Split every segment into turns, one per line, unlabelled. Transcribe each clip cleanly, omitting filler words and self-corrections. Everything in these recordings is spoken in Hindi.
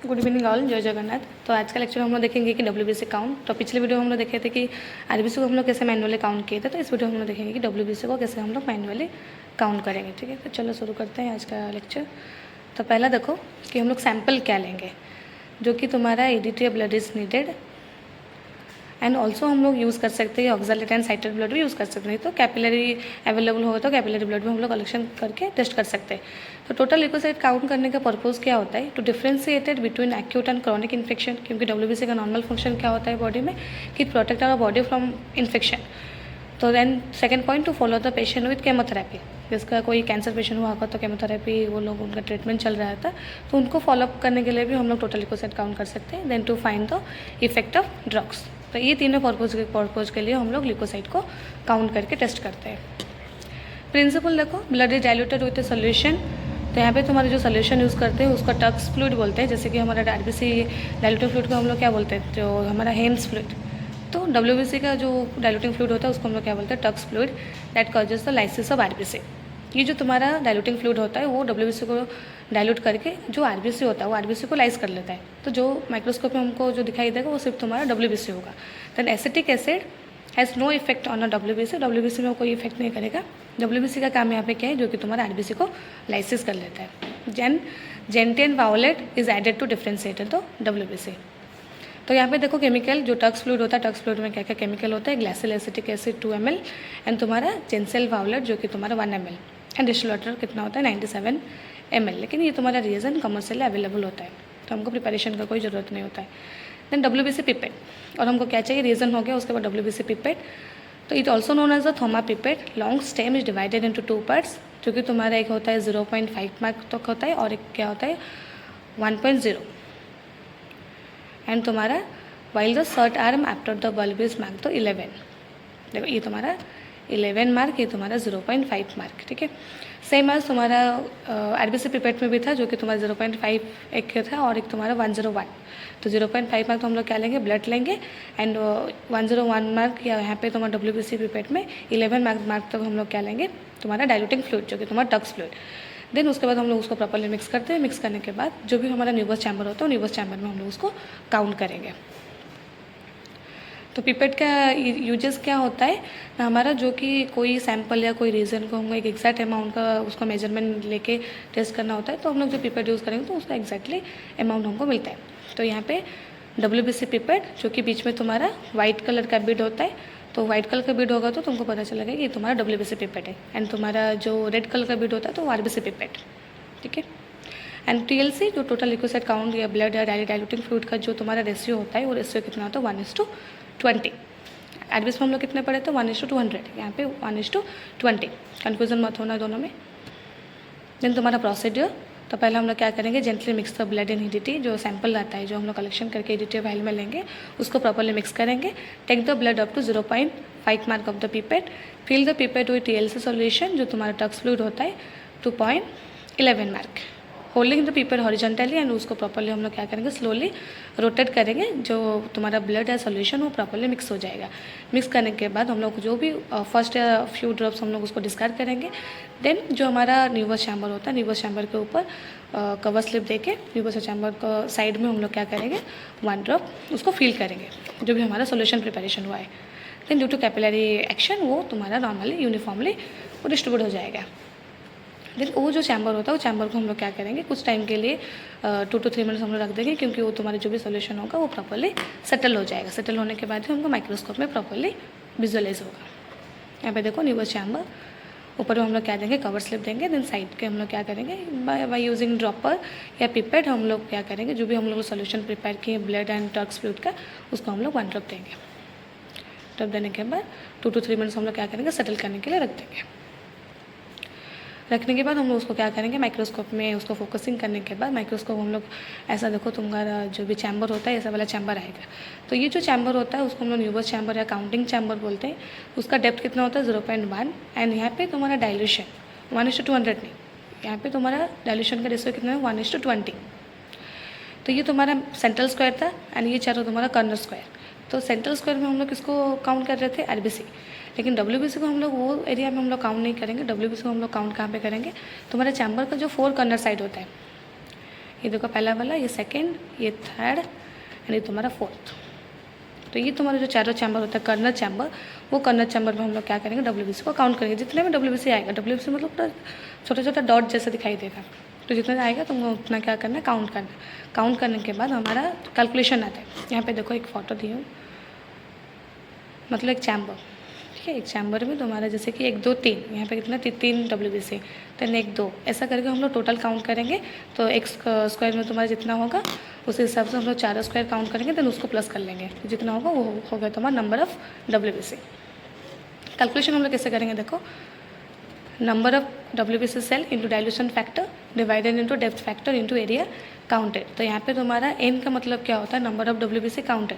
गुड इवनिंग ऑल, जय जगन्नाथ। तो आज का लेक्चर हम लोग देखेंगे कि डब्ल्यूबीसी काउंट। तो पिछले वीडियो हम लोग देखे थे कि आरबीसी को हम लोग कैसे मैनुअली काउंट किए थे, तो इस वीडियो में हम लोग देखेंगे कि डब्ल्यूबीसी को कैसे हम लोग मैनुअली काउंट करेंगे। ठीक है, तो चलो शुरू करते हैं आज का लेक्चर। तो पहला देखो कि हम लोग सैम्पल क्या लेंगे, जो कि तुम्हारा ADT blood is needed and also हम लोग यूज़ कर सकते हैं ऑक्सलेट एंड साइटेड ब्लड भी यूज़ कर सकते हैं। तो कैपिलरी अवेलेबल होगा तो कैपिलरी ब्लड भी हम लोग कलेक्शन करके टेस्ट कर सकते हैं। तो टोटल ल्यूकोसाइट काउंट करने का पर्पज़ क्या होता है, to differentiated between acute and chronic infection. क्योंकि डब्ल्यूबीसी का नॉर्मल फंक्शन क्या होता है बॉडी में, कि protect our body from infection. तो then second point, to follow the patient with chemotherapy. जिसका कोई कैंसर पेशेंट हुआ होगा तो केमोथेरेपी वो लोग उनका ट्रीटमेंट चल रहा था, तो उनको फॉलोअप करने के लिए भी हम लोग टोटल ल्यूकोसाइट काउंट कर सकते हैं। Then to find the effect of drugs. तो ये तीनों पर्पज़ के लिए हम लोग ल्यूकोसाइट को काउंट करके टेस्ट करते हैं। प्रिंसिपल देखो, blood is diluted with a solution. तो यहाँ पे तुम्हारे जो सोल्यूशन यूज़ करते हैं उसका टक्स फ्लूइड बोलते हैं। जैसे कि हमारा आरबीसी डाइल्यूटिंग फ्लूइड को हम लोग क्या बोलते हैं, जो हमारा हेम्स फ्लूइड। तो डब्ल्यूबीसी का जो डाइल्यूटिंग फ्लूइड होता है उसको हम लोग क्या बोलते हैं, Turk's fluid that causes the lysis of RBC. ये जो तुम्हारा डाइल्यूटिंग फ्लूइड होता है वो डब्ल्यूबीसी को डाइल्यूट करके जो आरबीसी होता है वो आरबीसी को लाइस कर लेता है। तो जो माइक्रोस्कोप में हमको जो दिखाई देगा वो सिर्फ तुम्हारा डब्ल्यूबीसी होगा। Then acetic acid has no effect on a WBC. WBC में कोई इफेक्ट नहीं करेगा। डब्ल्यूबीसी का काम यहाँ पे क्या है, जो कि तुम्हारा आरबीसी को लाइसिस कर लेता है। Gentian violet is added to differentiated the WBC. तो यहाँ पे देखो केमिकल जो टक्स फ्लूइड होता है, टक्स फ्लूइड में क्या क्या केमिकल होता है, ग्लाइसिल एसिटिक एसिड 2 ml एंड तुम्हारा जेंसेल वायोलेट जो कि तुम्हारा 1 ml एंड डिस्टिल वाटर कितना होता है 97 ml। लेकिन ये तुम्हारा रिएजेंट कमर्शियली अवेलेबल होता है, तो हमको प्रिपरेशन का कोई ज़रूरत नहीं होता है। देन डब्ल्यूबीसी पिपेट, और हमको क्या चाहिए, रीजन हो गया, उसके बाद डब्ल्यूबीसी पिपेट। तो it also known as the Thoma pipette. Long stem is divided into 2 parts, जो कि तुम्हारा एक होता है 0.5 मार्क तक होता है और एक क्या होता है 1.0। एंड तुम्हारा while the short arm after the bulb is mark to 11। देखो ये तुम्हारा 11 मार्क, ये तुम्हारा 0.5 मार्क। ठीक है, सेम एज तुम्हारा आरबीसी पिपेट में भी था, जो कि तुम्हारा 0.5 एक था और एक तुम्हारा 101। तो 0.5 मार्क तो हम लोग क्या लेंगे, ब्लड लेंगे एंड 101 मार्क या यहाँ पे तुम्हारा डब्ल्यूबीसी पिपेट में 11 मार्क तक हम लोग क्या लेंगे, तुम्हारा डाइल्यूटिंग फ्लूइड जो कि तुम्हारा टक्स फ्लूइड। देन उसके बाद हम लोग उसको प्रॉपर्ली मिक्स करते हैं। मिक्स करने के बाद जो भी हमारा न्यूबस चैम्बर होता है न्यूबस चैम्बर में हम लोग उसको काउंट करेंगे। तो पिपेट का यूजेस क्या होता है ना, हमारा जो कि कोई सैंपल या कोई रीजन को हमको एक एग्जैक्ट अमाउंट का उसका मेजरमेंट लेके टेस्ट करना होता है, तो हम लोग जो पिपेट यूज़ करेंगे तो उसका एग्जैक्टली अमाउंट हमको मिलता है। तो यहाँ पे डब्ल्यूबीसी पिपेट, जो कि बीच में तुम्हारा वाइट कलर का बीड होता है, तो वाइट कलर का बीड होगा तो तुमको पता चलेगा कि ये तुम्हारा डब्ल्यूबीसी पिपेट है। एंड तुम्हारा जो रेड कलर का बीड होता है तो वो आरबीसी पिपेट। ठीक है, एंड टीएलसी जो टोटल ल्यूकोसाइट काउंट या ब्लड या डाइल्यूटिंग फ्लूइड का जो तुम्हारा रेशियो होता है वो रेशियो कितना होता है 1:20। आरबीसी में हम लोग कितने पढ़े थे 1:200, यहाँ पे 1:20। कन्फ्यूजन मत होना दोनों में। देन तुम्हारा प्रोसीड्यूर, तो पहले हम लोग क्या करेंगे, gently mix the blood in EDT. जो सैंपल रहता है जो हम लोग कलेक्शन करके ईडीटी वाइल में लेंगे उसको प्रॉपर्ली मिक्स करेंगे। Take the blood up to 0.5 mark of the pipette. Fill the pipette with TLC solution जो तुम्हारा टक्स फ्लूइड होता है 2.11 mark. Holding the pipette horizontally and उसको प्रॉपर्ली हम लोग क्या करेंगे, स्लोली रोटेट करेंगे। जो तुम्हारा ब्लड या सॉल्यूशन वो प्रॉपर्ली मिक्स हो जाएगा। मिक्स करने के बाद हम लोग जो भी फर्स्ट या फ्यू ड्रॉप्स हम लोग उसको डिस्कार्ड करेंगे। देन जो हमारा न्यूबस चैम्बर होता है, न्यूबस चैम्बर के ऊपर कवर स्लिप देके न्यूबस चैम्बर को साइड में हम लोग क्या करेंगे, 1 ड्रॉप उसको फिल करेंगे जो भी हमारा सोल्यूशन प्रिपरेशन हुआ है। Then due to capillary action वो तुम्हारा नॉर्मली यूनिफॉर्मली वो डिस्ट्रीब्यूट हो जाएगा। देन वो जो चैम्बर होता है वो चैम्बर को हम लोग क्या करेंगे, कुछ टाइम के लिए 2 to 3 मिनट्स हम लोग रख देंगे, क्योंकि वो तुम्हारे जो भी सोल्यूशन होगा वो प्रॉपर्ली सेटल हो जाएगा। सेटल होने के बाद ही हमको माइक्रोस्कोप में प्रॉपर्ली विजुअलाइज होगा। यहाँ पे देखो न्यूबस चैम्बर, ऊपर में हम लोग क्या देंगे, कवर स्लिप देंगे। देन साइड के हम लोग क्या करेंगे, बाय यूजिंग ड्रॉपर या पिपेट हम लोग क्या करेंगे, जो भी हम लोग सोल्यूशन प्रिपेयर किए ब्लड एंड टक्स फ्लूइड का, उसको हम लोग 1 ड्रॉप देंगे। ड्रॉप देने के बाद 2 to 3 मिनट्स हम लोग क्या करेंगे, सेटल करने के लिए रख देंगे। रखने के बाद हम लोग उसको क्या करेंगे, माइक्रोस्कोप में उसको फोकसिंग करने के बाद माइक्रोस्कोप हम लोग ऐसा देखो तुम्हारा जो भी चैम्बर होता है ऐसा वाला चैम्बर आएगा। तो ये जो चैम्बर होता है उसको हम लोग न्यूबस चैम्बर या काउंटिंग चैम्बर बोलते हैं। उसका डेप्थ कितना होता है 0.1 एंड यहाँ पे तुम्हारा डाइल्यूशन 1:200 नहीं, यहाँ पे तुम्हारा डाइल्यूशन का रेशियो कितना है 1:20। तो ये तुम्हारा सेंट्रल स्क्वायर था एंड ये चारों तुम्हारा कॉर्नर स्क्वायर। तो सेंट्रल स्क्वायर में हम लोग किसको काउंट कर रहे थे, आरबीसी। लेकिन डब्ल्यूबीसी को हम लोग वो एरिया में हम लोग काउंट नहीं करेंगे। डब्ल्यूबीसी को हम लोग काउंट कहाँ पे करेंगे, तुम्हारे चैम्बर का जो 4 कॉर्नर साइड होता है, ये देखो पहला वाला, ये सेकेंड, ये थर्ड एंड ये तुम्हारा फोर्थ। तो ये तुम्हारा जो चारों चैम्बर होता है कर्नल चैम्बर, वो कर्नल चैम्बर में हम लोग क्या करेंगे, WBC को काउंट करेंगे। जितने में WBC आएगा, WBC मतलब पूरा छोटा छोटा डॉट जैसा दिखाई देगा, तो जितना आएगा तुमको उतना क्या करना है, काउंट करना है। काउंट करने के बाद हमारा कैलकुलेशन आता है। यहाँ पे देखो एक फ़ोटो दी हूँ, मतलब एक चैम्बर, ठीक है। एक चैम्बर में तुम्हारा जैसे कि 1 2 3, यहाँ पे कितना 3 WBC, देन 1 2, ऐसा करके हम लोग टोटल काउंट करेंगे। तो एक स्क्वायर में तुम्हारा जितना होगा उस हिसाब से हम लोग 4 स्क्वायर काउंट करेंगे, देन उसको प्लस कर लेंगे, तो जितना होगा वो हो गया तुम्हारा नंबर ऑफ़ WBC। कैलकुलेशन हम लोग कैसे करेंगे, देखो number of WBC cell into dilution factor divided into depth factor into area counted. तो यहाँ पे तुम्हारा n का मतलब क्या होता है, नंबर ऑफ WBC काउंटेड।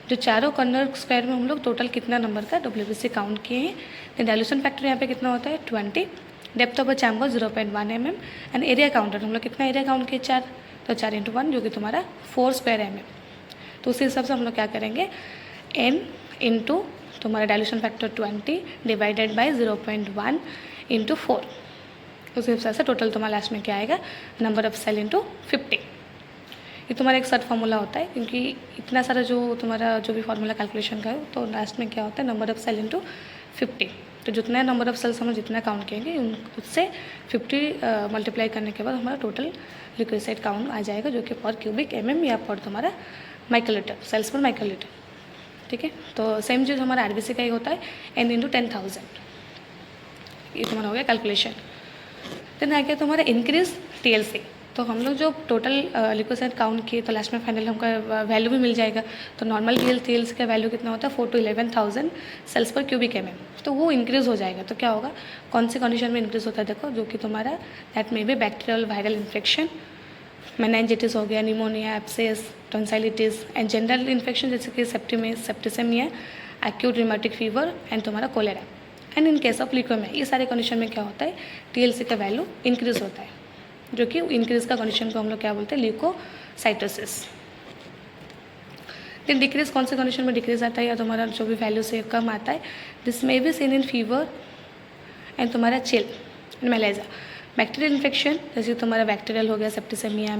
जो चारों कॉर्नर स्क्वायर में हम लोग टोटल कितना नंबर का WBC काउंट किए हैं। देन डाइल्यूशन फैक्टर यहाँ पे कितना होता है 20, depth of a chamber 0.1 mm and area counted हम लोग कितना एरिया काउंट किए 4, तो 4 × 1 जो कि तुम्हारा 4 स्क्वायर mm। तो उसी हिसाब से हम लोग क्या करेंगे, n इंटू तुम्हारा dilution factor 20 divided by 0.1 into 4, उसी हिसाब से टोटल तुम्हारा लास्ट में क्या आएगा, नंबर ऑफ सेल इंटू 50। ये तुम्हारा एक सर्ट फार्मूला होता है, क्योंकि इतना सारा जो तुम्हारा जो भी फार्मूला कैलकुलेशन का है, तो लास्ट में क्या होता है, नंबर ऑफ सेल इंटू 50। तो जितना नंबर ऑफ सेल्स हम जितना काउंट करेंगे उससे 50 मल्टीप्लाई करने के बाद हमारा टोटल लिक्विड काउंट आ जाएगा, जो कि पर क्यूबिक mm या पर तुम्हारा माइक्रोलीटर, सेल्स पर माइक्रोलीटर, ठीक है। तो सेम चीज़ हमारा RBC का ही होता है, n इंटू 10,000। ये तुम्हारा हो गया कैलकुलेशन। देन आ गया तुम्हारा इंक्रीज TLC। तो हम लोग जो टोटल लिक्विड काउंट किए, तो लास्ट में फाइनल हमका वैल्यू भी मिल जाएगा। तो नॉर्मल TLC का वैल्यू कितना होता है 4 to 11,000 सेल्स पर क्यूबिक mm, तो वो इंक्रीज़ हो जाएगा। तो क्या होगा, कौन सी कंडीशन में इंक्रीज़ होता है, देखो जो कि तुम्हारा that may be bacterial viral infection, meningitis हो गया, pneumonia, abscess, tonsillitis and general infection जैसे कि septicaemia, acute rheumatic fever and तुम्हारा cholera. And in case of leukaemia, ये सारे कंडीशन में क्या होता है, TLC का वैल्यू इंक्रीज़ होता है, जो कि इंक्रीज़ का कंडीशन को हम लोग क्या बोलते हैं, ल्यूकोसाइटोसिस। देन डिक्रीज कौन से कंडीशन में डिक्रीज आता है, या तुम्हारा जो भी वैल्यू से कम आता है, this may be seen in fever and तुम्हारा chill and malaria. Bacterial infection जैसे तुम्हारा बैक्टीरियल हो गया, septicaemia,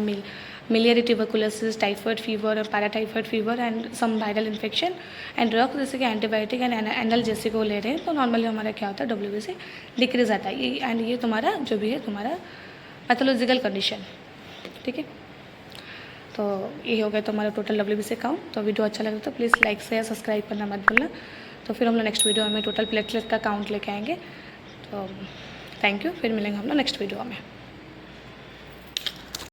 miliary tuberculosis, typhoid fever और paratyphoid fever and some viral infection and drugs जैसे कि एंटीबायोटिक एंड एनाल्जेसिक को ले रहे हैं, तो नॉर्मली हमारा क्या होता है, WBC डिक्रीज आता है। एंड ये तुम्हारा जो भी है तुम्हारा पैथोलॉजिकल कंडीशन, ठीक है। तो ये हो गया तुम्हारा टोटल WBC काउंट। तो वीडियो अच्छा लगा तो प्लीज़ लाइक शेयर सब्सक्राइब करना मत भूलना। तो फिर हम लोग नेक्स्ट वीडियो में टोटल प्लेटलेट का काउंट लेके आएंगे। तो थैंक यू, फिर मिलेंगे हम लोग नेक्स्ट वीडियो में।